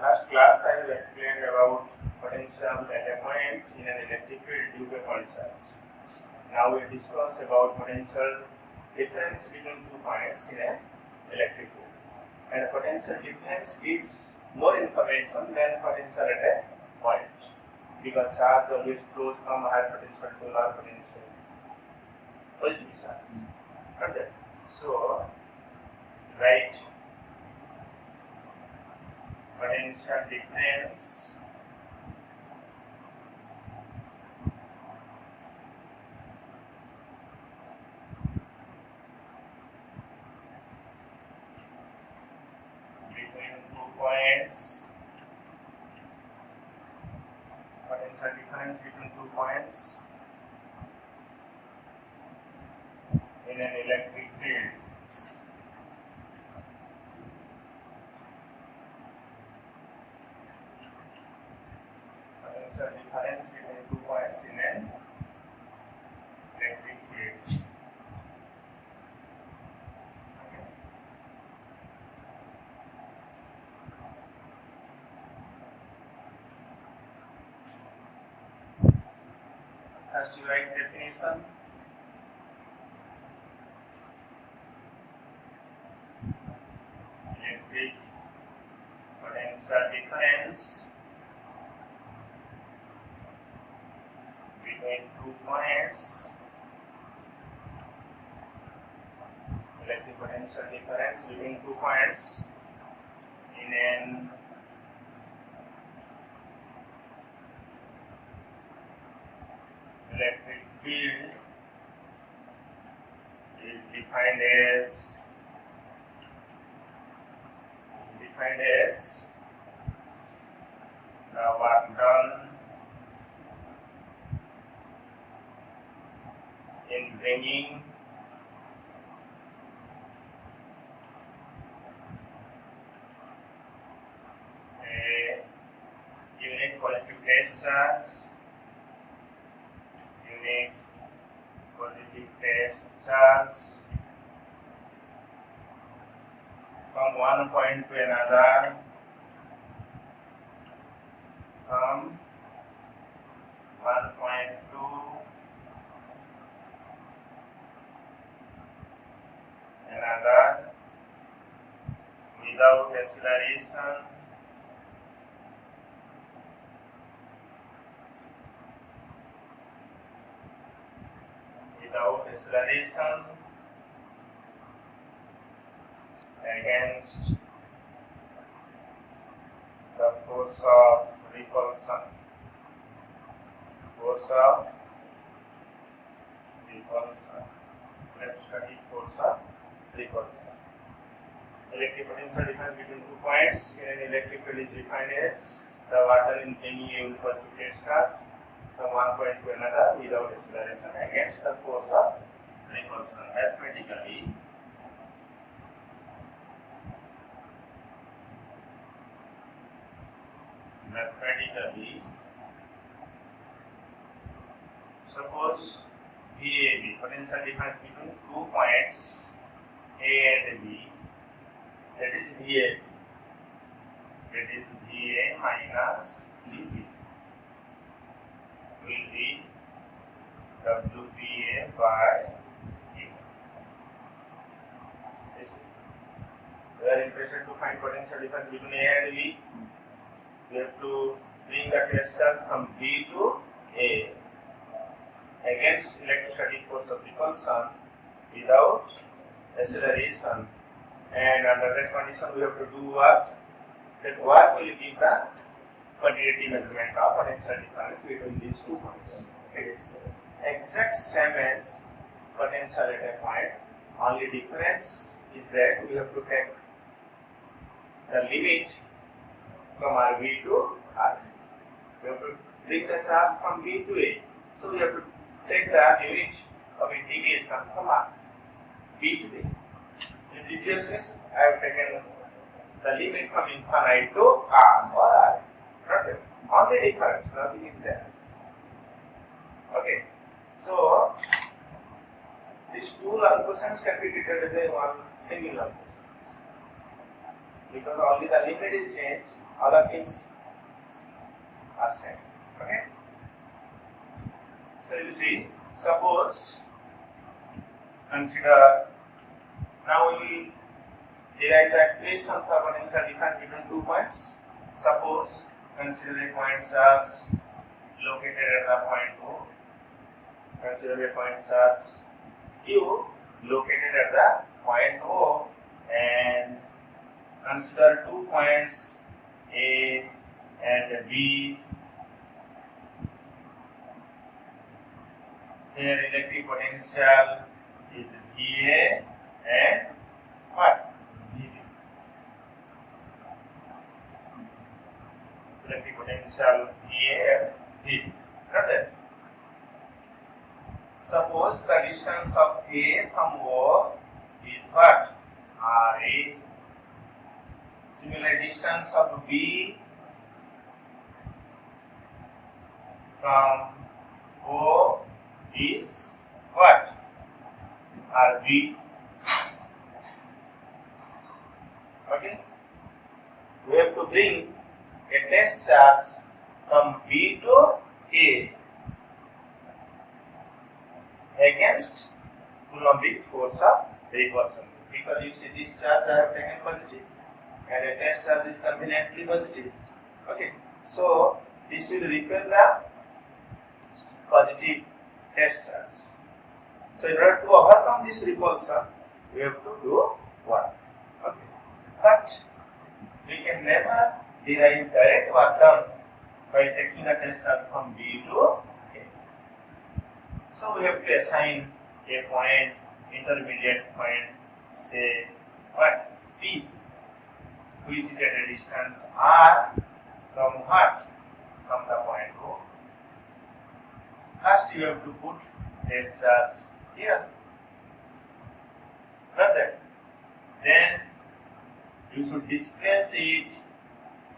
last class I have explained about potential at a point in an electric field due to point charge. Now we discuss about potential difference between 2 points in an electric field. And potential difference gives more information than potential at a point, because charge always flows from higher potential to lower potential, positive charge. Okay. So write potential difference between 2 points. Potential difference between 2 points in an electric field. Potential difference between 2 points in an electric field. Okay. First you write definition. Electric potential difference between 2 points. Electric potential difference between 2 points in an electric field is defined as the work done in bringing a unit positive test charge from one point to another, from one point to another without acceleration, against the force of repulsion. Let's study force of repulsion. Electric potential difference between 2 points in an electric field is defined as the water in any unit positive charge from one point to another without acceleration against the force of repulsion. Mathematically, suppose VAB, potential difference between 2 points A and B, that is VAB, that is VA minus VB, will be WBA by A. We are interested to find potential difference between A and B. We have to bring the test charge from B to A against electrostatic force of repulsion without acceleration, and under that condition we have to do what? That what will give the quantitative measurement of potential difference between these 2 points. It is exact same as potential at a point, only difference is that we have to take the limit from RB to R. We have to bring the charge from B to A. So we have to take the unit of integration from B to A. In previous case, I have taken the limit from infinite to R or R. Okay. Only difference, nothing is there. Okay. So these 2 long questions can be treated as a one single long question, because only the limit is changed. other things are same. Okay. So you see, suppose consider now we will derive the expression for potential difference between 2 points. Suppose consider a point charge located at the point O. Consider a point charge Q located at the point O, and consider 2 points A and B. Their electric potential is VA and what? VB. Electric potential VA and VB. Not that. Suppose the distance of A from O is what? RA. Similar distance of B from O is what? RB. Okay. We have to bring a test charge from B to A against Coulombic force of repulsion. Because you see this charge I have taken positive and a test charge is conveniently positive. Okay. So this will repel the positive test charge. So in order to overcome this repulsion, we have to do what? Okay. But we can never derive direct work done by taking a test charge from B to A. So we have to assign a point, intermediate point, say what? P, which is at a distance R from what? From the point O. First you have to put test charge here. Not that. Then you should displace it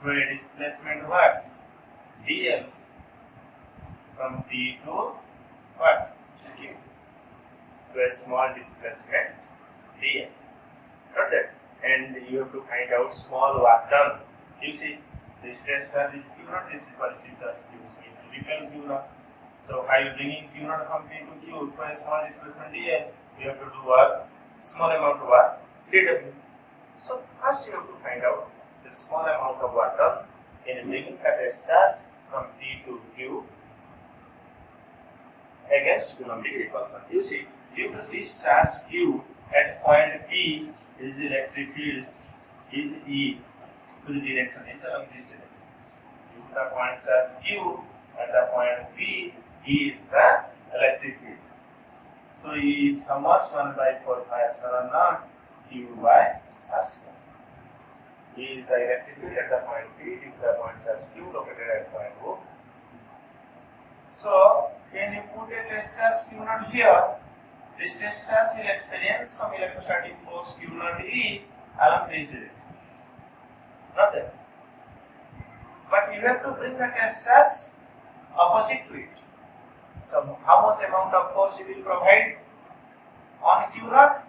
through a displacement what? dl from P to what? Q. To a small displacement dl. Not that. And you have to find out small work done. You see, this test charge is Q naught, this is positive charge Q. So it will repel Q naught. So by bringing Q naught from P to Q to a small displacement dl, you have to do a small amount of work dw. So first you have to find out the small amount of work done in bringing the test charge from P to Q against Coulombic repulsion. You see, due to this charge Q at point P, this electric field is E, whose direction is along this direction. Due to the point charge Q at the point P, E is the electric field. So E is how much? 1 by 4 pi epsilon naught Q by R square. E is the electric field at the point P due to the point charge Q located at point O. So when you put a test charge Q naught here, this test charge will experience some electrostatic force Q naught E along this direction. Not that. But you have to bring the test charge opposite to it. So how much amount of force you will provide on Q naught?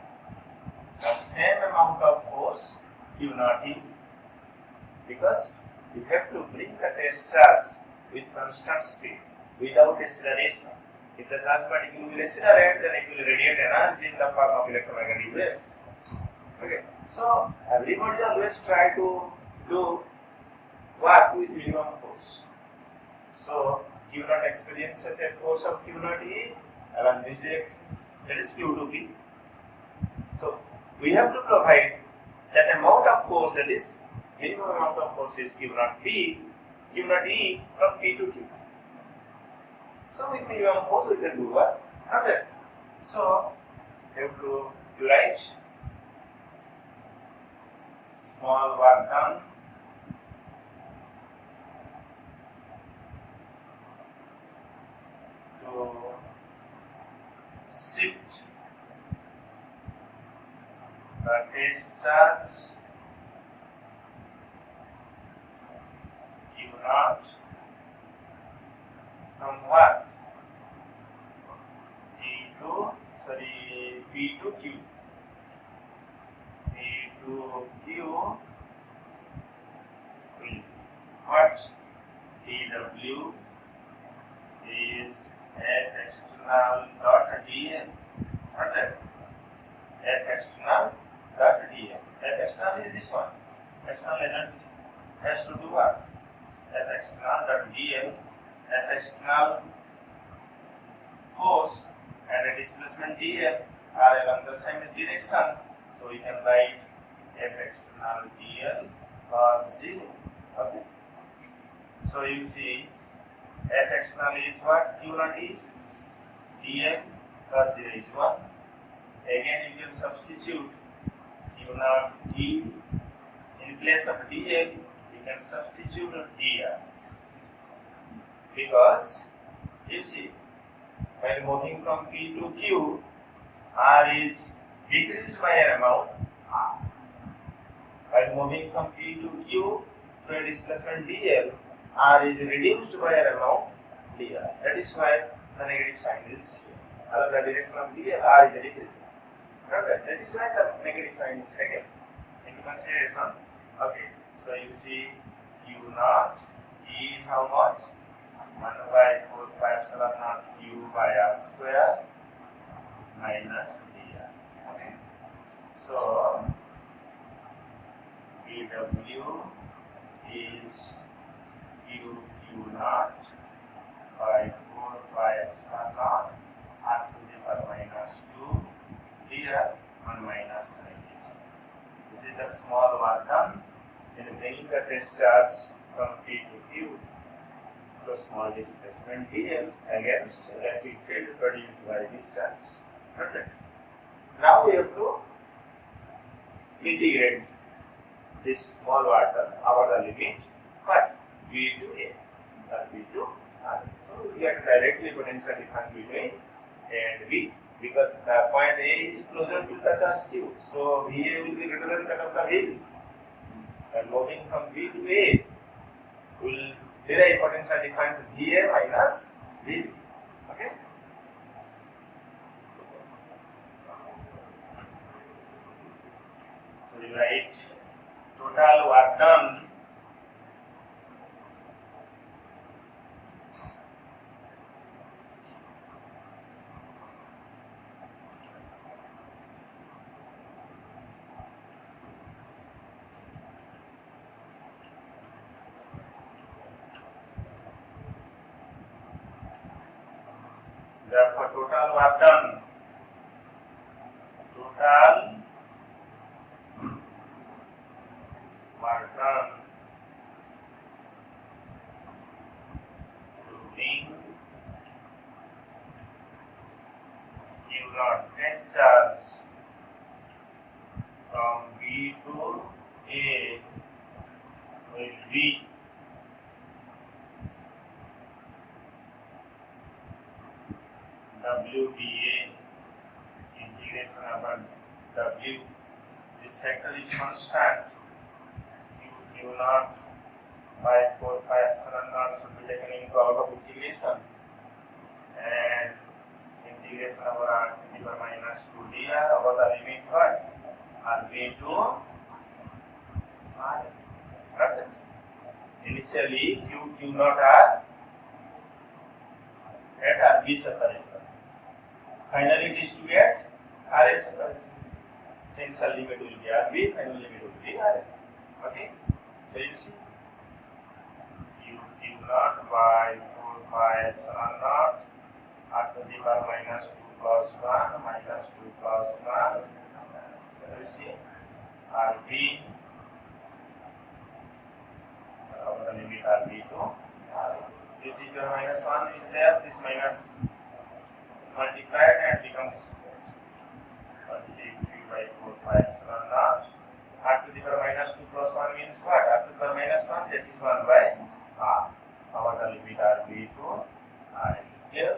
The same amount of force Q naught E. Because you have to bring the test charge with constant speed without acceleration. If the charge particle will accelerate, then it will radiate energy in the form of electromagnetic waves. Okay. So everybody always try to do work with minimum force. So Q naught experiences a force of Q naught E along this direction, that is Q to P. So we have to provide that amount of force, that is minimum amount of force is Q naught P, Q naught E from P to Q. So with minimum force we can do what? Okay. So we have to write small work done to shift the test charge Q naught from what? P to Q. P to Q. W is F external dot dl. Not that. F external dot dl. F external is this one. External agent has to do what? F external dot dl. F external force and a displacement dl are along the same direction. So we can write F external dl cos 0. Okay. So you see F external is what? Q naught is dl cos 0 is 1. Again you can substitute Q naught d in place of dl. You can substitute dr, because you see when moving from P to Q, R is decreased by an amount. While moving from P to Q to a displacement dl, R is reduced by an amount dr. That is why the negative sign is here. Along the direction of dl, R is decreased. Okay. That is why the negative sign is taken into consideration. Okay. So you see Q naught is how much? 1 by 4 pi epsilon naught Q by R square minus dr. Okay. So dw is Q naught by 4 pi epsilon naught R to the power minus 2 dr 1 minus 90. This is the small work done in bringing the test charge from P to Q to a small displacement dl against electric field produced by this charge. Okay. Now we have to integrate this small water over the limit, but V to A or V to R. So we get directly potential difference between A and V, because the point A is closer to the charge Q. So VA will be greater than that of the V. And moving from V to A will derive potential difference VA minus VB. Okay. So we write total work done therefore total work done to bring Q naught test charge from B to A will be WDA integration over W. This factor is constant. Q naught by 4 pi epsilon naught should be taken into out of integration, and integration over R to the power minus 2 dr over the limit what? RB to R. Right? Initially Q naught are at RB separation. Finally it is to get RA separation. So initial limit will be RB, final limit will be RA. Okay. So you see Q naught by 4 pi epsilon naught R to the power minus 2 plus 1 minus 2 plus 1. You see RB over the limit RB to RA. This is your minus 1 is there, this minus multiplied and becomes 23 by 4 pi epsilon naught. R to the power minus 2 plus 1 means what? R to the power minus 1, that is 1 by R over the limit RB to R. Here,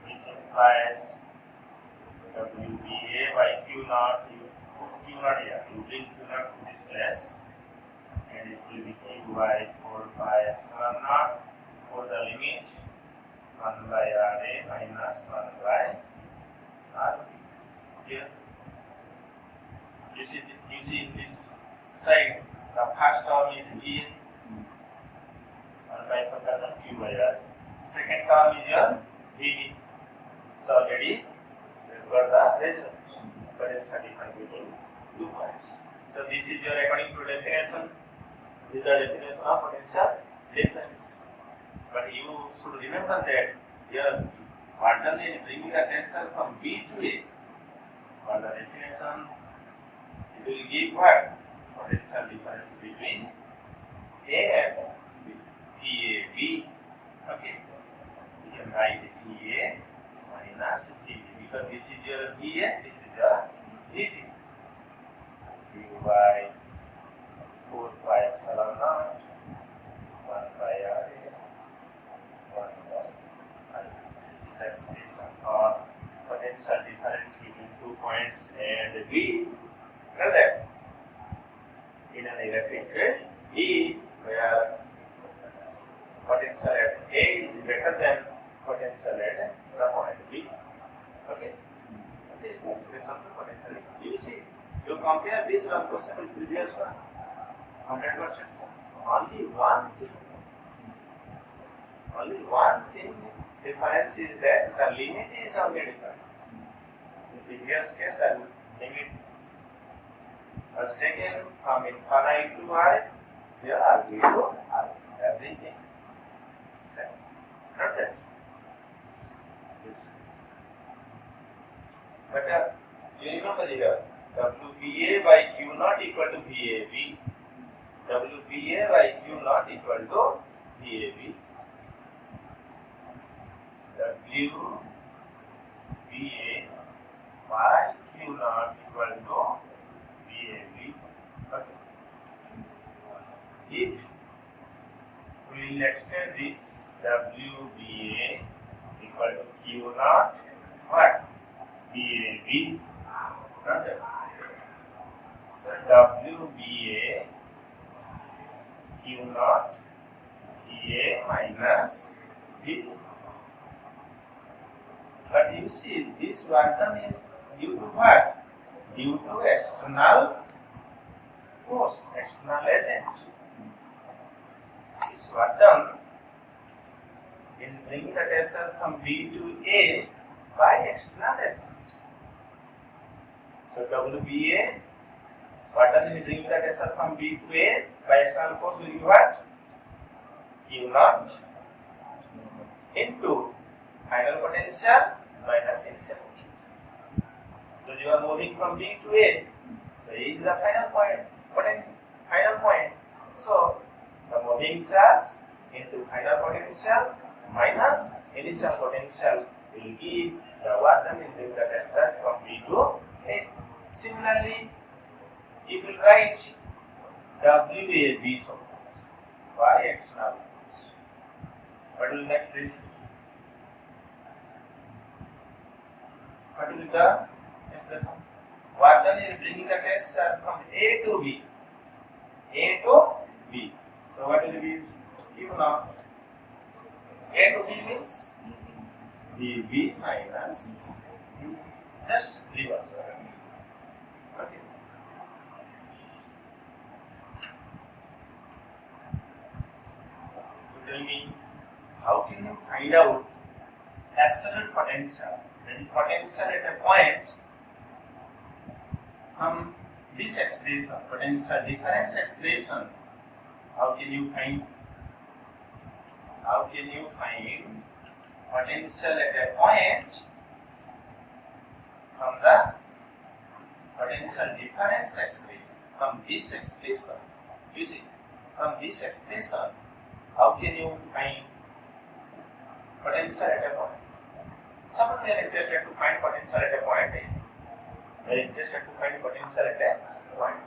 which implies WBA by Q naught. You put Q naught here, you bring Q naught to this place, and it will be Q by 4 pi epsilon naught for the limit 1 by RA minus 1 by RB. Here, you see this side The first term is V 1 by bifurcation Q by R. Second term is your VB. So already we got the result. Potential difference between 2 points. So this is your according to definition. This is the definition of potential difference. But you should remember that here Barton is bringing the tensor from B to A. For the definition, it will give what? Potential difference between A and B. VAB. Okay. We can write VA minus VB because this is your VA, this is your VB. So U by 4 pi epsilon naught 1 by RA 1 by R. This is the expression for potential difference between 2 points and B. Know that in an electric field E, where potential at A is greater than potential at the point B. Okay. This is the expression for potential difference. You see, you compare this one question with previous one. 100%. Only one thing difference is that the limit is only difference. In the previous case, the limit was taken from infinite to y. Here are we to everything. So, not that. Yes. But you remember here, WBA by Q not equal to VAB. WBA by Q not equal to VAB. WBA by Q not equal to VAB. Okay. If we will extend this WBA equal to Q not what? VAB. Okay. So WBA Q naught A minus B. But you see, this Barton is due to what? Due to external force, external agent. This Barton in bringing the tensor from B to A by external agent. So WBA, Barton is bringing the tensor from B to A by external force will be what? Q naught into final potential minus initial potential. So you are moving from B to A. So A is the final point, potential, final point. So the moving charge into final potential minus initial potential will give the work done in the test charge from B to A. Similarly, if you write WAB suppose by external force, what will next list? What will be the expression? Work done is bringing the test charge from A to B. A to B. So what will be Q naught? A to B means BB minus B. Just reverse. Okay. You tell me, how can you find out absolute potential? That is potential at a point from this expression, potential difference expression. How can you find? How can you find potential at a point from the potential difference expression, from this expression? You see, from this expression, how can you find potential at a point? Suppose we are interested to find potential at a point A. We are interested to find potential at a point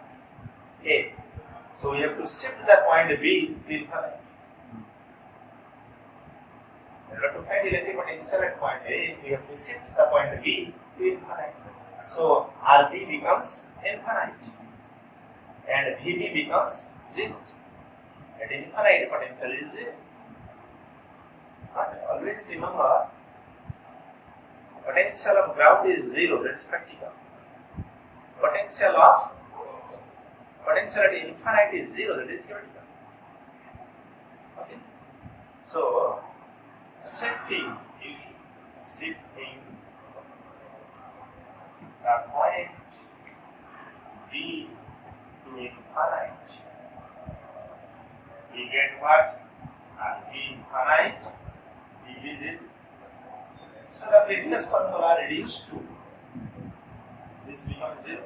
A. So we have to shift the point B to infinite. In order to find electric potential at point A, we have to shift the point B to infinite. So RB becomes infinite and VB becomes 0. At infinite, potential is 0. But always remember, potential of ground is 0, that is practical. Potential potential at infinite is 0, that is theoretical. Okay. So, shifting the point B to infinite, we get what? As B infinite, B is it. So the previous formula reduced to this becomes 0.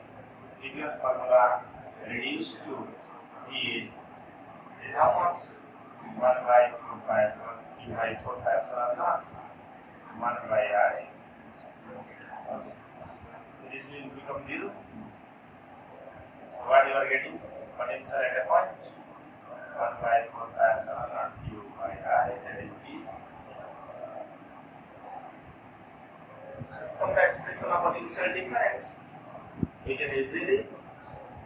Previous formula reduced to E is how much? 1 by 4 pi epsilon E by 4 pi epsilon naught 1 by I. Okay. So this will become 0. So what you are getting? Potential at a point 1 by 4 pi epsilon naught U by I, that is B. From the expression of potential difference, we can easily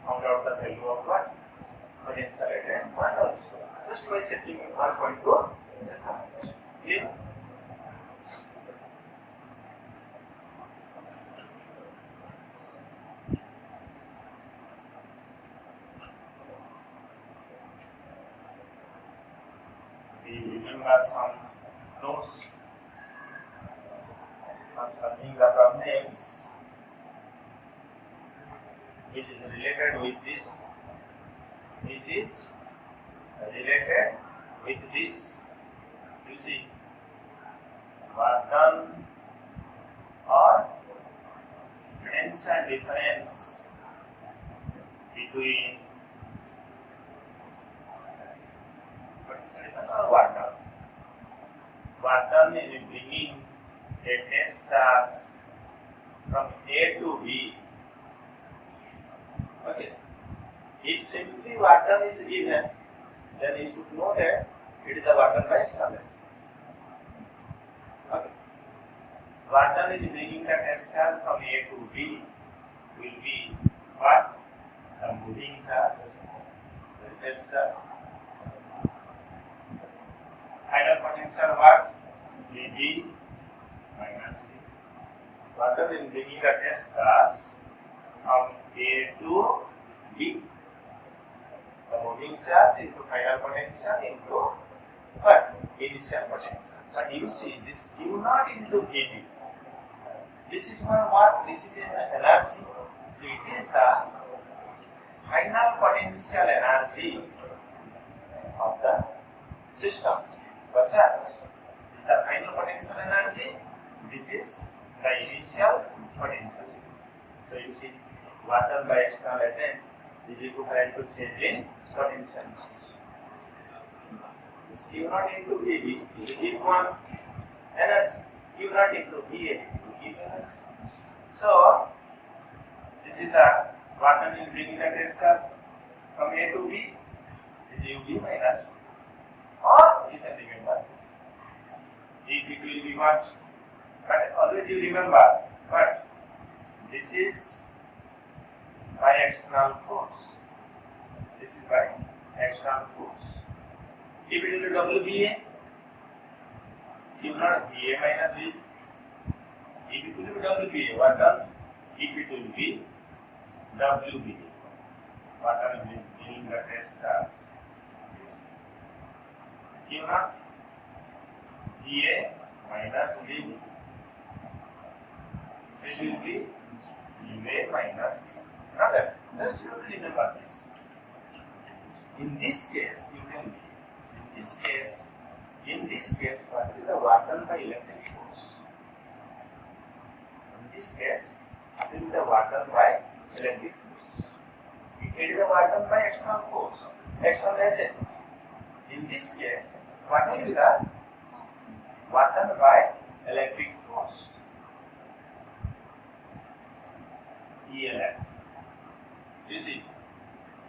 find out the value of what? Potential at a point also, just by setting 1 point to the point. Clear? We remember some notes concerning the problems which is related with this. This is related with this. You see, work done or potential difference between potential difference or work done. Work done is bringing a test charge from A to B. Okay. If simply work done is given, then you should know that it is the work done by externalization. Okay. Work done is bringing the test charge from A to B will be what? The moving charge, the test charge. Final potential what? VB minus V. Work done is bringing the test charge from A to B. The moving charge into final potential into what? Initial potential. But you see this Q naught into VB. This is one what? This is an energy. So it is the final potential energy of the system. The charge is the final potential energy. This is the initial potential. So you see, work done by external agent is equivalent to change in potential. This Q naught into VB is equal energy. Q naught into VA is energy. So this is the work done in bringing the test charge from A to B is UB minus, or you can remember this. If it will be what? But always you remember what? This is by external force. This is by external force. If it will be WBA, Q naught BA minus V. If it will be WBA, what done? If it will be WBA, what done will be the test charge? Q naught BA minus V. So it will be UA minus another. Just you remember this. In this case, you can be. In this case, what is the work done by electric force? In this case, what is the work done by electric force? It is the work done by external force, external agent. In this case, what will be the work done by electric force? ELF. You see,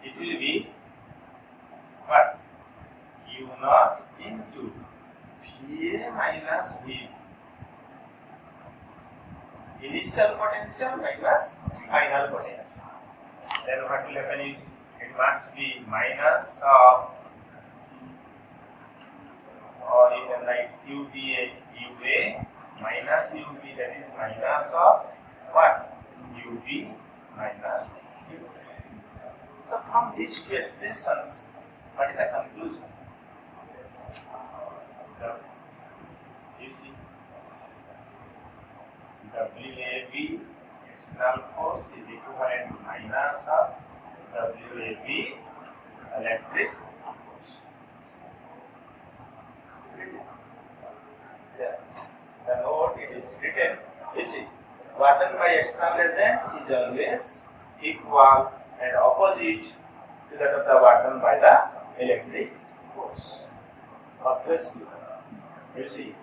it will be what? Q naught into VA minus V. Initial potential minus final potential. Then what will happen is it must be minus of, or you can write UVA UA minus UV, that is minus of what? UV minus UV. So from these two expressions, what is the conclusion? You see, WAB external force is equivalent to minus of WAB electric force. The note it is written, you see, work done by external agent is always equal and opposite to that of the work done by the electric force. Obviously, you see,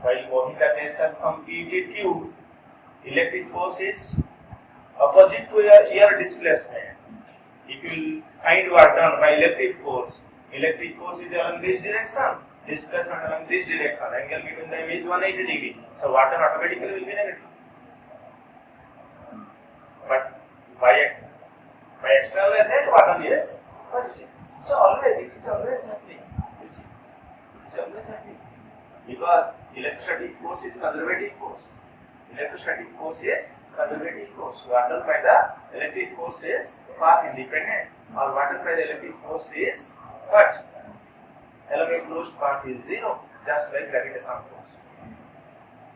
while moving the tension from P to Q, electric force is opposite to your displacement. If you find work done by electric force is along this direction, displacement along this direction, angle between them is 180 degree. So work done automatically will be negative. But by external agent, work done is positive. So always, it is always happening. You see, it is always happening. Because electrostatic force is conservative force. Electrostatic force is conservative force. Work done by the electric force is path independent, or work done by the electric force is what? Along a closed path is zero, just like gravitational force.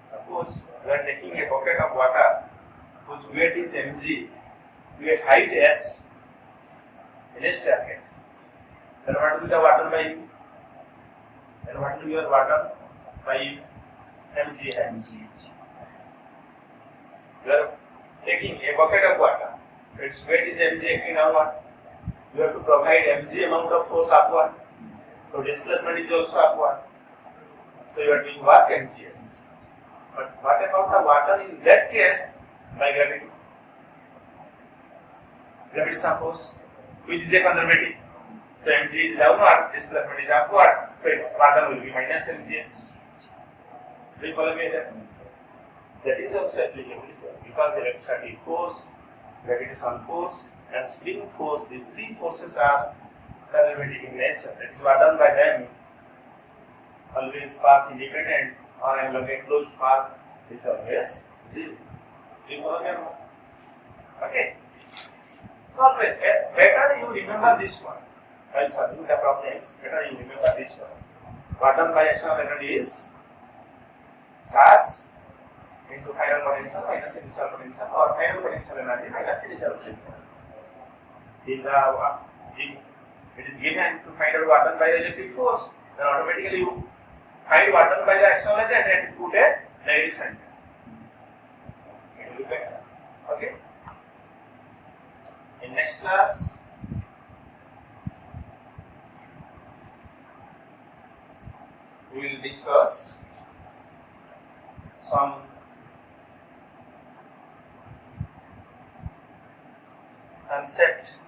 Suppose you are taking a bucket of water whose weight is mg, weight height h, in a staircase. Then what will be the water by you? Then what will be your water by you? Mg h. You are taking a bucket of water, so its weight is mg acting downward. You have to provide mg amount of force upward. So displacement is also upward. So you are doing work mgs. But what about the water in that case by gravity? Gravitational force, which is a conservative. So mg is downward, displacement is upward. So water will be minus mgs. Do you follow me there? That is also applicable here because electrostatic force, gravitational force, and spring force, these three forces are conservative in nature. That is what done by them. Always path independent, or along a closed path is always zero. Do you follow me? Okay. So always better you remember this one. While solving the problems, better you remember this one. What done by external agent is charge into final potential minus initial potential, or final potential energy minus initial potential. If it is given to find out what done by the electric force, then automatically you find what done by the external agent and put a negative sign. It will be better. Okay? In next class, we will discuss some concept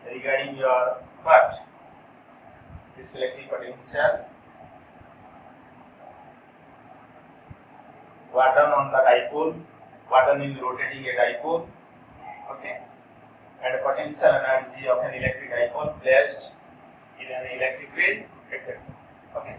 regarding your what? This electric potential, what done on the dipole, what done in rotating a dipole, okay, and potential energy of an electric dipole placed in an electric field, etc. Okay.